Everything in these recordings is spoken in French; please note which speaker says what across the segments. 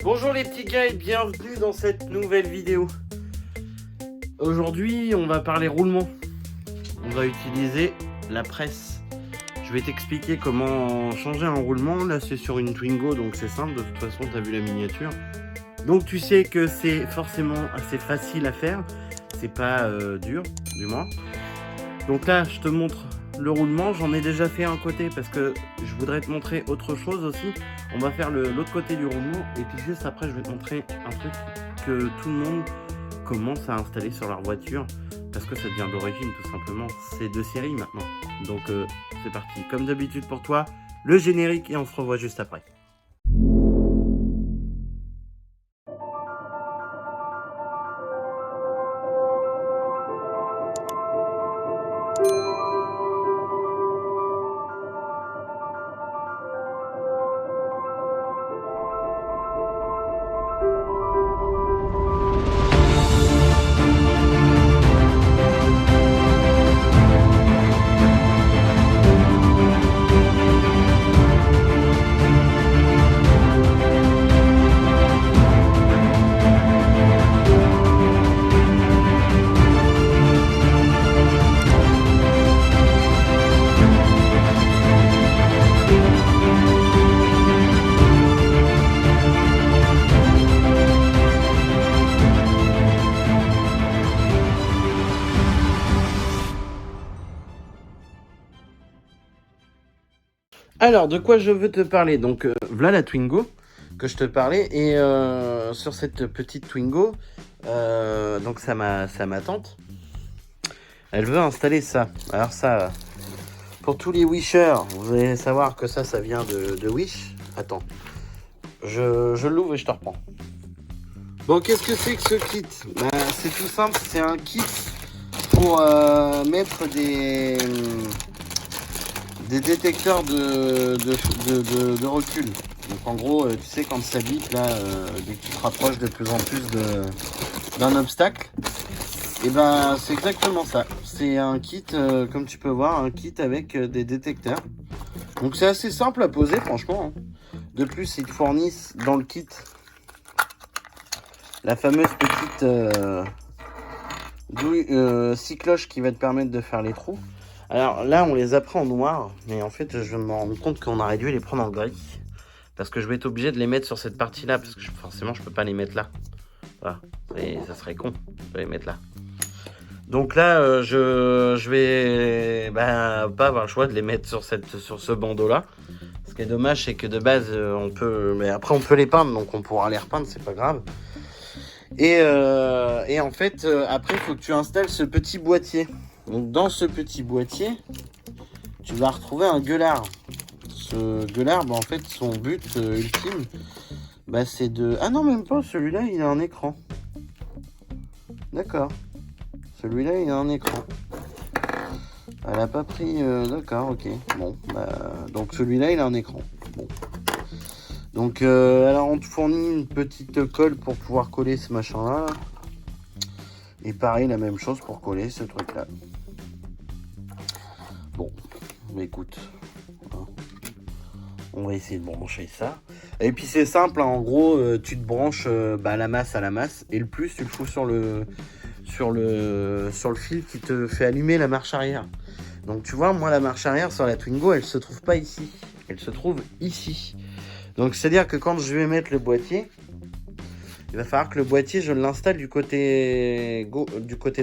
Speaker 1: Bonjour les petits gars et bienvenue dans cette nouvelle vidéo. Aujourd'hui on va parler roulement. On va utiliser la presse. Je vais t'expliquer comment changer un roulement. Là c'est sur une Twingo donc c'est simple, de toute façon tu as vu la miniature. Donc tu sais que c'est forcément assez facile à faire. C'est pas dur du moins. Donc là je te montre le roulement, j'en ai déjà fait un côté parce que je voudrais te montrer autre chose aussi. On va faire l'autre côté du roulement et puis juste après je vais te montrer un truc que tout le monde commence à installer sur leur voiture parce que ça devient d'origine tout simplement. C'est de série maintenant. Donc c'est parti. Comme d'habitude pour toi, le générique et on se revoit juste après. Alors, de quoi je veux te parler? Donc, voilà la Twingo que je te parlais. Et sur cette petite Twingo, donc ça ma tante, elle veut installer ça. Alors ça, pour tous les wishers, vous allez savoir que ça vient de Wish. Attends, je l'ouvre et je te reprends. Bon, qu'est-ce que c'est que ce kit? C'est tout simple, c'est un kit pour mettre des détecteurs de recul. Donc en gros, tu sais quand ça bip là, dès que tu te rapproches de plus en plus d'un obstacle, et ben c'est exactement ça. C'est un kit, comme tu peux voir, un kit avec des détecteurs. Donc c'est assez simple à poser franchement. De plus, ils te fournissent dans le kit la fameuse petite scie cloche qui va te permettre de faire les trous. Alors là, on les a pris en noir, mais en fait, je me rends compte qu'on aurait dû les prendre en gris. Parce que je vais être obligé de les mettre sur cette partie-là, parce que forcément, je peux pas les mettre là. Voilà, ça serait con de les mettre là. Donc là, je vais pas avoir le choix de les mettre sur ce bandeau-là. Ce qui est dommage, c'est que de base, mais après, on peut les peindre, donc on pourra les repeindre, c'est pas grave. Et en fait, après, il faut que tu installes ce petit boîtier. Donc dans ce petit boîtier, tu vas retrouver un gueulard. Ce gueulard, en fait, son but ultime, c'est de... Ah non, même pas, celui-là, il a un écran. D'accord. Celui-là, il a un écran. Elle a pas pris... D'accord, ok. Bon, donc celui-là, il a un écran. Bon. Donc, alors, on te fournit une petite colle pour pouvoir coller ce machin-là. Et pareil, la même chose pour coller ce truc-là. Bon, écoute, on va essayer de brancher ça. Et puis c'est simple, en gros, tu te branches la masse à la masse. Et le plus, tu le fous sur le fil qui te fait allumer la marche arrière. Donc tu vois, moi la marche arrière sur la Twingo, elle se trouve pas ici. Elle se trouve ici. Donc c'est-à-dire que quand je vais mettre le boîtier, il va falloir que le boîtier, je l'installe du côté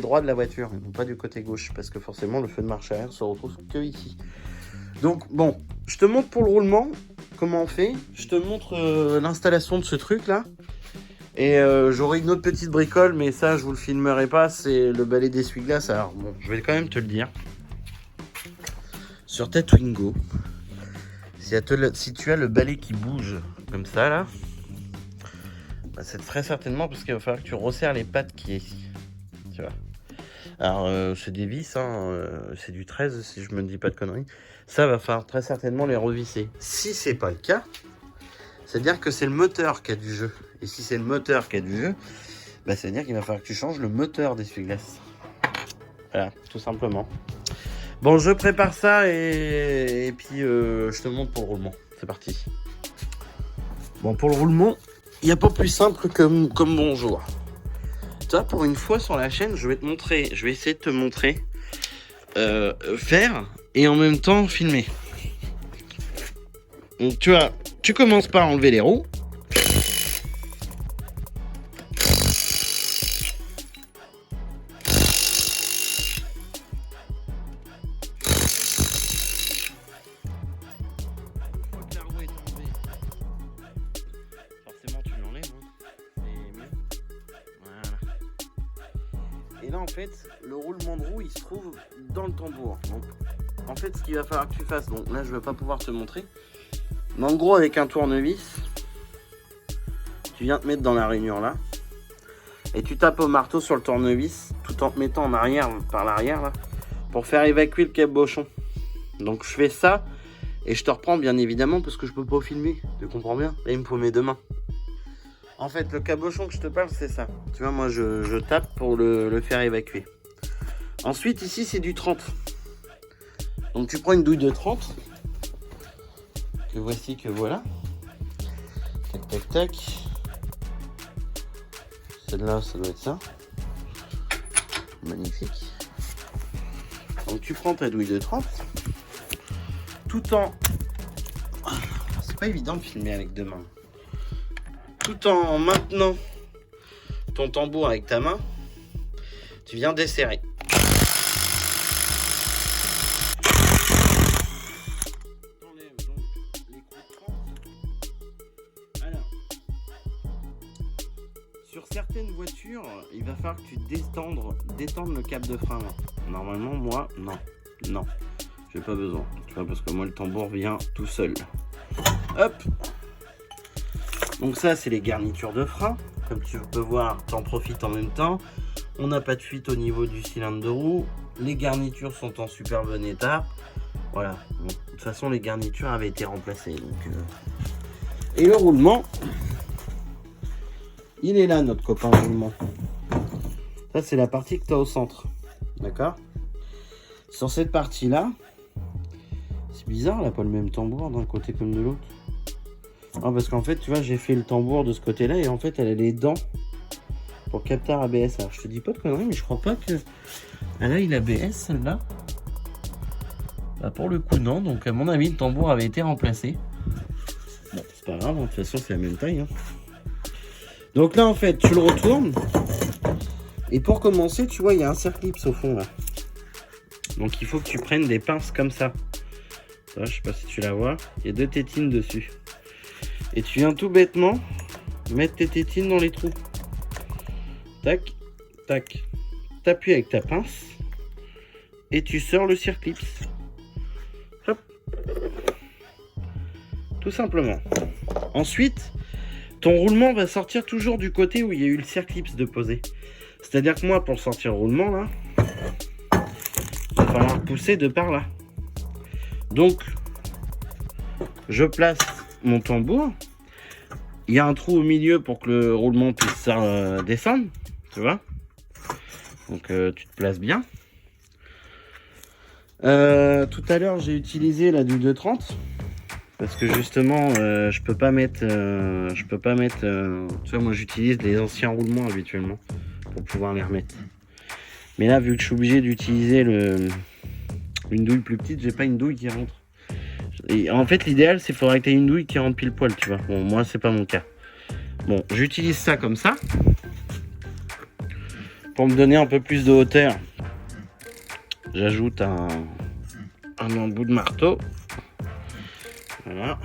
Speaker 1: droit de la voiture, et non pas du côté gauche, parce que forcément, le feu de marche arrière se retrouve que ici. Donc, bon, je te montre pour le roulement, comment on fait. Je te montre l'installation de ce truc-là. Et j'aurai une autre petite bricole, mais ça, je vous le filmerai pas, c'est le balai d'essuie-glace. Alors, bon, je vais quand même te le dire. Sur ta Twingo, si tu as le balai qui bouge, comme ça, là, c'est très certainement parce qu'il va falloir que tu resserres les pattes qui est ici. Tu vois. Alors, c'est des vis, c'est du 13 si je me dis pas de conneries. Ça va falloir très certainement les revisser. Si c'est pas le cas, c'est-à-dire que c'est le moteur qui a du jeu. Et si c'est le moteur qui a du jeu, c'est-à-dire qu'il va falloir que tu changes le moteur d'essuie-glace. Voilà, tout simplement. Bon, je prépare ça et puis je te montre pour le roulement. C'est parti. Bon, pour le roulement, il n'y a pas plus simple que comme bonjour. Toi, pour une fois sur la chaîne, je vais essayer de te montrer faire et en même temps filmer. Donc tu commences par enlever les roues. Et là en fait le roulement de roue il se trouve dans le tambour. Donc en fait ce qu'il va falloir que tu fasses, donc là je vais pas pouvoir te montrer, mais en gros avec un tournevis tu viens te mettre dans la rainure là et tu tapes au marteau sur le tournevis tout en te mettant en arrière par l'arrière là pour faire évacuer le cabochon. Donc je fais ça et je te reprends bien évidemment parce que je peux pas filmer, tu comprends bien, là il me faut mes deux mains. En fait, le cabochon que je te parle, c'est ça. Tu vois, moi, je tape pour le faire évacuer. Ensuite, ici, c'est du 30. Donc, tu prends une douille de 30. Que voici, que voilà. Tac, tac, tac. Celle-là, ça doit être ça. Magnifique. Donc, tu prends ta douille de 30. Tout en... C'est pas évident de filmer avec deux mains. Tout en maintenant ton tambour avec ta main, tu viens desserrer. T'enlèves donc les coups de 30. Alors, sur certaines voitures, il va falloir que tu détendes le câble de frein. Là. Normalement, moi, non, j'ai pas besoin. Tu vois, parce que moi, le tambour vient tout seul. Hop. Donc ça, c'est les garnitures de frein. Comme tu peux voir, tu en profites en même temps. On n'a pas de fuite au niveau du cylindre de roue. Les garnitures sont en super bon état. Voilà. Bon, de toute façon, les garnitures avaient été remplacées. Donc, Et le roulement, il est là, notre copain roulement. Ça, c'est la partie que tu as au centre. D'accord? Sur cette partie-là, c'est bizarre, elle n'a pas le même tambour d'un côté comme de l'autre. Ah, parce qu'en fait, tu vois, j'ai fait le tambour de ce côté-là et en fait, elle a les dents pour capteur ABS. Alors, je te dis pas de conneries, mais je crois pas que elle a eu l'ABS, celle-là. Bah, pour le coup, non. Donc, à mon avis, le tambour avait été remplacé. Bon, c'est pas grave, hein. De toute façon, c'est la même taille. Hein. Donc là, en fait, tu le retournes. Et pour commencer, tu vois, il y a un circlips au fond, là. Donc, il faut que tu prennes des pinces comme ça. Ça, je sais pas si tu la vois. Il y a deux tétines dessus. Et tu viens tout bêtement mettre tes tétines dans les trous. Tac, tac. T'appuies avec ta pince et tu sors le circlips. Hop. Tout simplement. Ensuite, ton roulement va sortir toujours du côté où il y a eu le circlips de poser. C'est-à-dire que moi, pour sortir le roulement, là, il va falloir pousser de par là. Donc, je place mon tambour, il y a un trou au milieu pour que le roulement puisse descendre, tu vois. Donc tu te places bien. Tout à l'heure j'ai utilisé la douille de 30 parce que justement je peux pas mettre, tu vois, moi j'utilise les anciens roulements habituellement pour pouvoir les remettre. Mais là vu que je suis obligé d'utiliser une douille plus petite, j'ai pas une douille qui rentre. Et en fait, l'idéal, c'est qu'il faudrait que tu aies une douille qui rentre pile poil, tu vois. Bon, moi, c'est pas mon cas. Bon, j'utilise ça comme ça. Pour me donner un peu plus de hauteur, j'ajoute un embout de marteau. Voilà.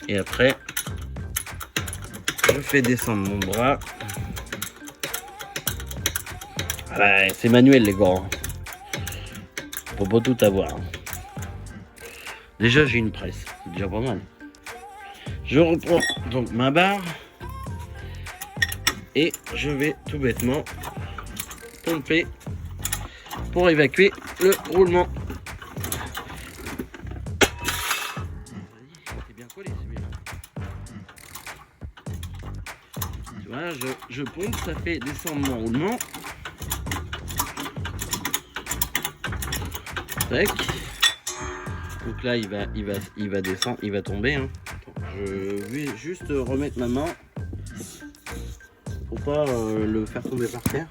Speaker 1: Et après, je fais descendre mon bras. Voilà, c'est manuel, les gars. Faut pas tout avoir. Déjà, j'ai une presse, c'est déjà pas mal. Je reprends donc ma barre et je vais tout bêtement pomper pour évacuer le roulement. C'est bien collé celui-là. Tu vois, je pompe, ça fait descendre mon roulement. Tac. Donc là, il va descendre, il va tomber. Hein. Attends, Je vais juste remettre ma main pour pas le faire tomber par terre.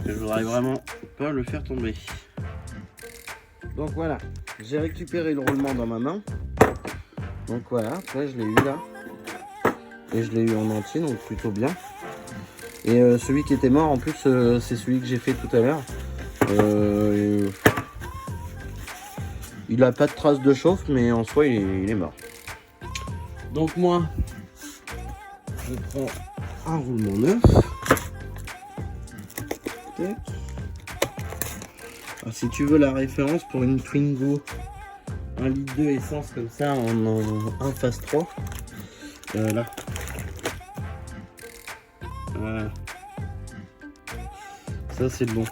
Speaker 1: Je voudrais vraiment pas le faire tomber. Donc voilà, j'ai récupéré le roulement dans ma main. Donc voilà, après je l'ai eu là. Et je l'ai eu en entier, donc plutôt bien. Et celui qui était mort, en plus, c'est celui que j'ai fait tout à l'heure. Il a pas de trace de chauffe, mais en soi, il est mort. Donc moi, je prends un roulement neuf. Tac. Alors, si tu veux la référence pour une Twingo 1,2 litre essence comme ça en 1 phase 3, là. Voilà. Ça c'est le bon.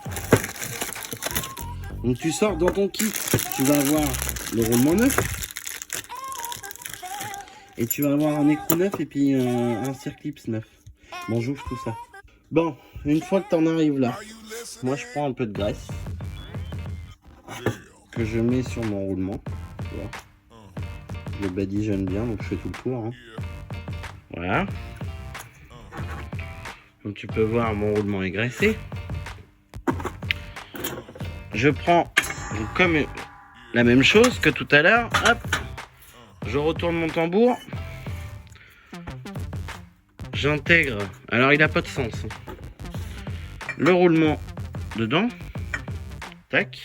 Speaker 1: Donc tu sors dans ton kit, tu vas avoir le roulement neuf. Et tu vas avoir un écrou neuf et puis un circlips neuf. Bon, j'ouvre tout ça. Bon, une fois que tu en arrives là, moi je prends un peu de graisse que je mets sur mon roulement. Tu vois. Je le badigeonne bien, donc je fais tout le tour. Hein. Voilà. Comme tu peux voir, mon roulement est graissé. Je prends comme la même chose que tout à l'heure. Hop, je retourne mon tambour. J'intègre, alors il n'a pas de sens. Le roulement dedans. Tac.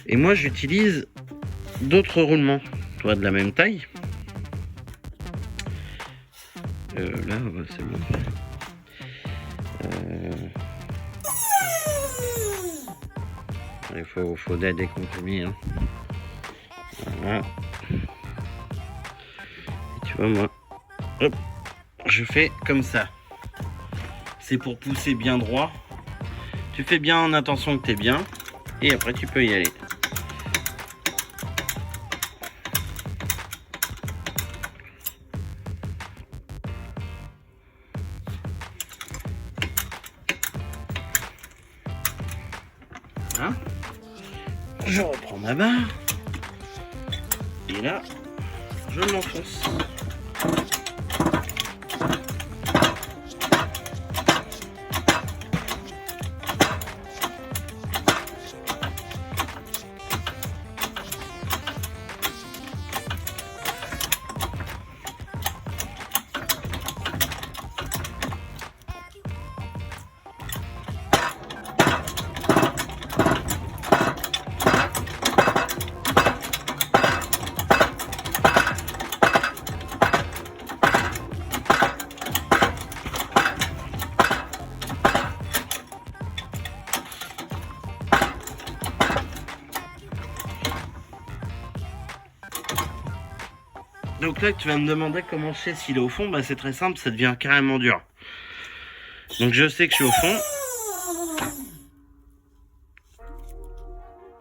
Speaker 1: Et moi j'utilise d'autres roulements, toi de la même taille. Là, c'est bon. Il faut des compromis. Hein. Voilà. Et tu vois, moi, hop, je fais comme ça. C'est pour pousser bien droit. Tu fais bien en attention que tu es bien. Et après, tu peux y aller. Hein? Je reprends ma barre. Et là, je l'enfonce. Donc là, tu vas me demander comment je sais s'il est au fond. Bah, c'est très simple, ça devient carrément dur. Donc je sais que je suis au fond.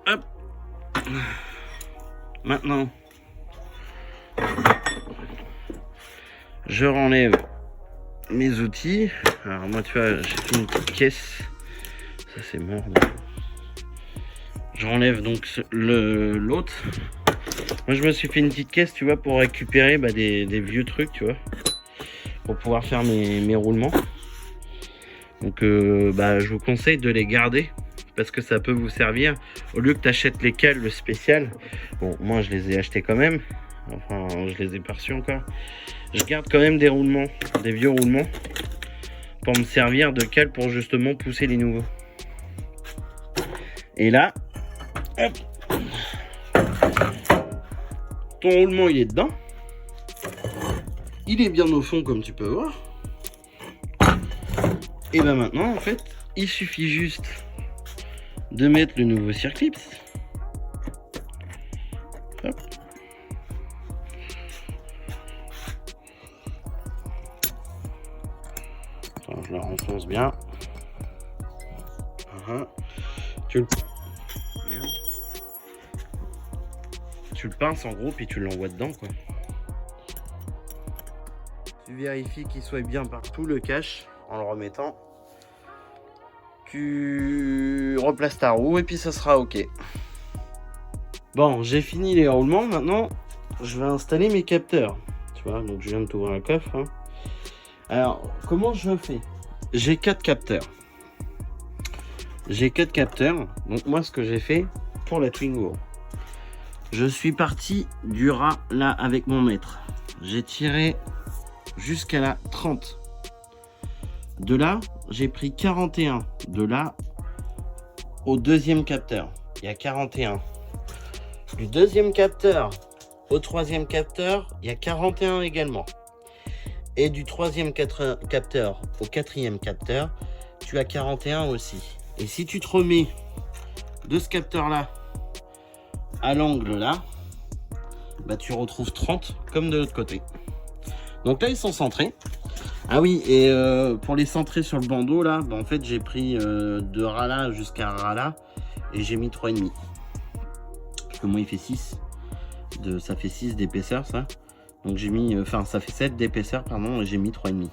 Speaker 1: Hop. Maintenant, je renlève mes outils. Alors moi, tu vois, j'ai fait une petite caisse. Ça, c'est mort. Je renlève donc l'autre. Moi, je me suis fait une petite caisse, tu vois, pour récupérer des vieux trucs, tu vois, pour pouvoir faire mes roulements. Donc, je vous conseille de les garder parce que ça peut vous servir. Au lieu que tu achètes les cales spéciales, bon, moi, je les ai achetés quand même. Enfin, je les ai pas reçus encore. Je garde quand même des roulements, des vieux roulements, pour me servir de cales pour justement pousser les nouveaux. Et là, hop. Ton roulement il est dedans. Il est bien au fond comme tu peux voir. Et ben maintenant en fait il suffit juste de mettre le nouveau circlips. Hop. Attends, je le renfonce bien. Tu le pinces en gros puis tu l'envoies dedans quoi. Tu vérifies qu'il soit bien partout le cache en le remettant. Tu replaces ta roue et puis ça sera ok. Bon, j'ai fini les roulements maintenant. je vais installer mes capteurs. Tu vois, donc je viens de t'ouvrir un coffre. Hein. Alors, comment je fais? J'ai 4 capteurs. Donc moi, ce que j'ai fait pour la Twingo, je suis parti du ras là avec mon mètre. J'ai tiré jusqu'à la 30. De là, j'ai pris 41. De là au deuxième capteur, il y a 41. Du deuxième capteur au troisième capteur, il y a 41 également. Et du troisième capteur au quatrième capteur, tu as 41 aussi. Et si tu te remets de ce capteur là à l'angle là, bah tu retrouves 30 comme de l'autre côté. Donc là ils sont centrés. Ah oui, et pour les centrer sur le bandeau là, bah en fait j'ai pris de ras là jusqu'à ras là et j'ai mis 3,5. Parce que moi il fait 6. Ça fait 6 d'épaisseur ça. Donc j'ai mis, enfin ça fait 7 d'épaisseur pardon, et j'ai mis 3,5.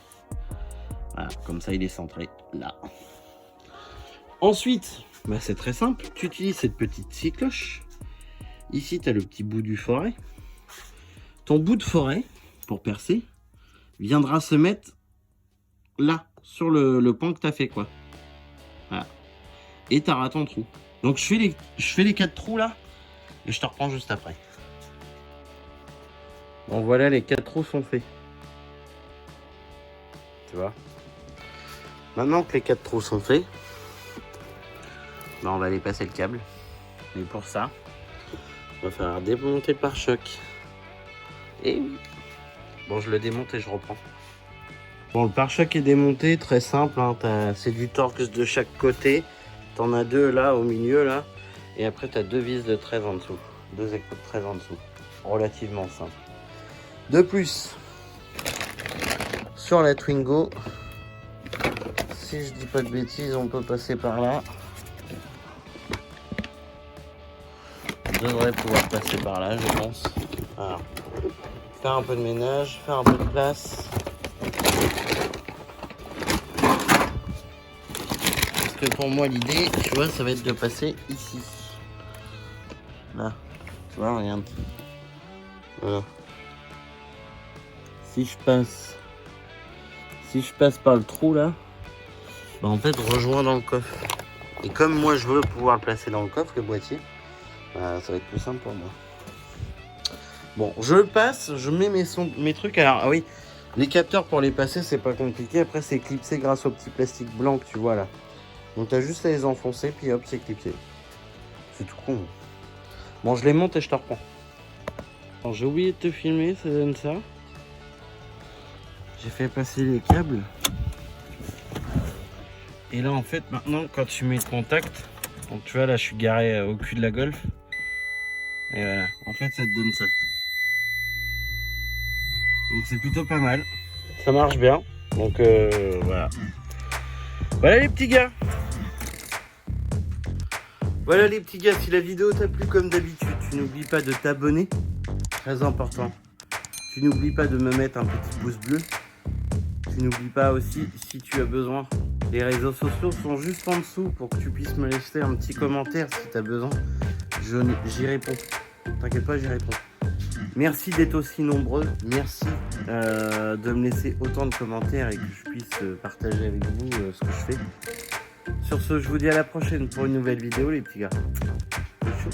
Speaker 1: Voilà, comme ça il est centré là. Ensuite, bah, c'est très simple, tu utilises cette petite scie cloche. Ici tu as le petit bout du forêt. Ton bout de forêt, pour percer, viendra se mettre là, sur le pan que tu as fait quoi. Voilà. Et tu auras ton trou. Donc je fais les 4 trous là, et je te reprends juste après. Bon voilà, les 4 trous sont faits. Tu vois. Maintenant que les 4 trous sont faits, ben on va aller passer le câble. Et pour ça, on va faire démonter le pare-choc. Et oui. Bon, je le démonte et je reprends. Bon, le pare-choc est démonté, très simple. Hein, c'est du Torx de chaque côté. T'en as 2 là, au milieu là. Et après, tu as 2 vis de 13 en dessous. 2 échos de 13 en dessous. Relativement simple. De plus, sur la Twingo, si je dis pas de bêtises, on peut passer par là. On devrait pouvoir passer par là, je pense. Alors, faire un peu de ménage, faire un peu de place. Parce que pour moi, l'idée, tu vois, ça va être de passer ici. Là, tu vois, regarde. Voilà. Si je passe par le trou là, bah en fait rejoins dans le coffre. Et comme moi je veux pouvoir le placer dans le coffre, le boîtier, bah, ça va être plus simple pour moi. Bon, je le passe, je mets mes trucs. Alors ah oui, les capteurs pour les passer c'est pas compliqué. Après c'est clipsé grâce au petit plastique blanc que tu vois là. Donc t'as juste à les enfoncer puis hop c'est clipsé. C'est tout con. Bon, je les monte et je te reprends. Alors j'ai oublié de te filmer, ça donne ça. J'ai fait passer les câbles. Et là en fait maintenant quand tu mets le contact, donc tu vois là je suis garé au cul de la Golf. Et voilà, en fait ça te donne ça. Donc c'est plutôt pas mal. Ça marche bien. Donc voilà. Voilà les petits gars. Voilà les petits gars, si la vidéo t'a plu comme d'habitude, tu n'oublies pas de t'abonner. Très important. Tu n'oublies pas de me mettre un petit pouce bleu. Tu n'oublies pas aussi, si tu as besoin, les réseaux sociaux sont juste en dessous pour que tu puisses me laisser un petit commentaire si tu as besoin. J'y réponds. T'inquiète pas, j'y réponds. Merci d'être aussi nombreux. Merci de me laisser autant de commentaires et que je puisse partager avec vous ce que je fais. Sur ce, je vous dis à la prochaine pour une nouvelle vidéo, les petits gars. C'est chaud.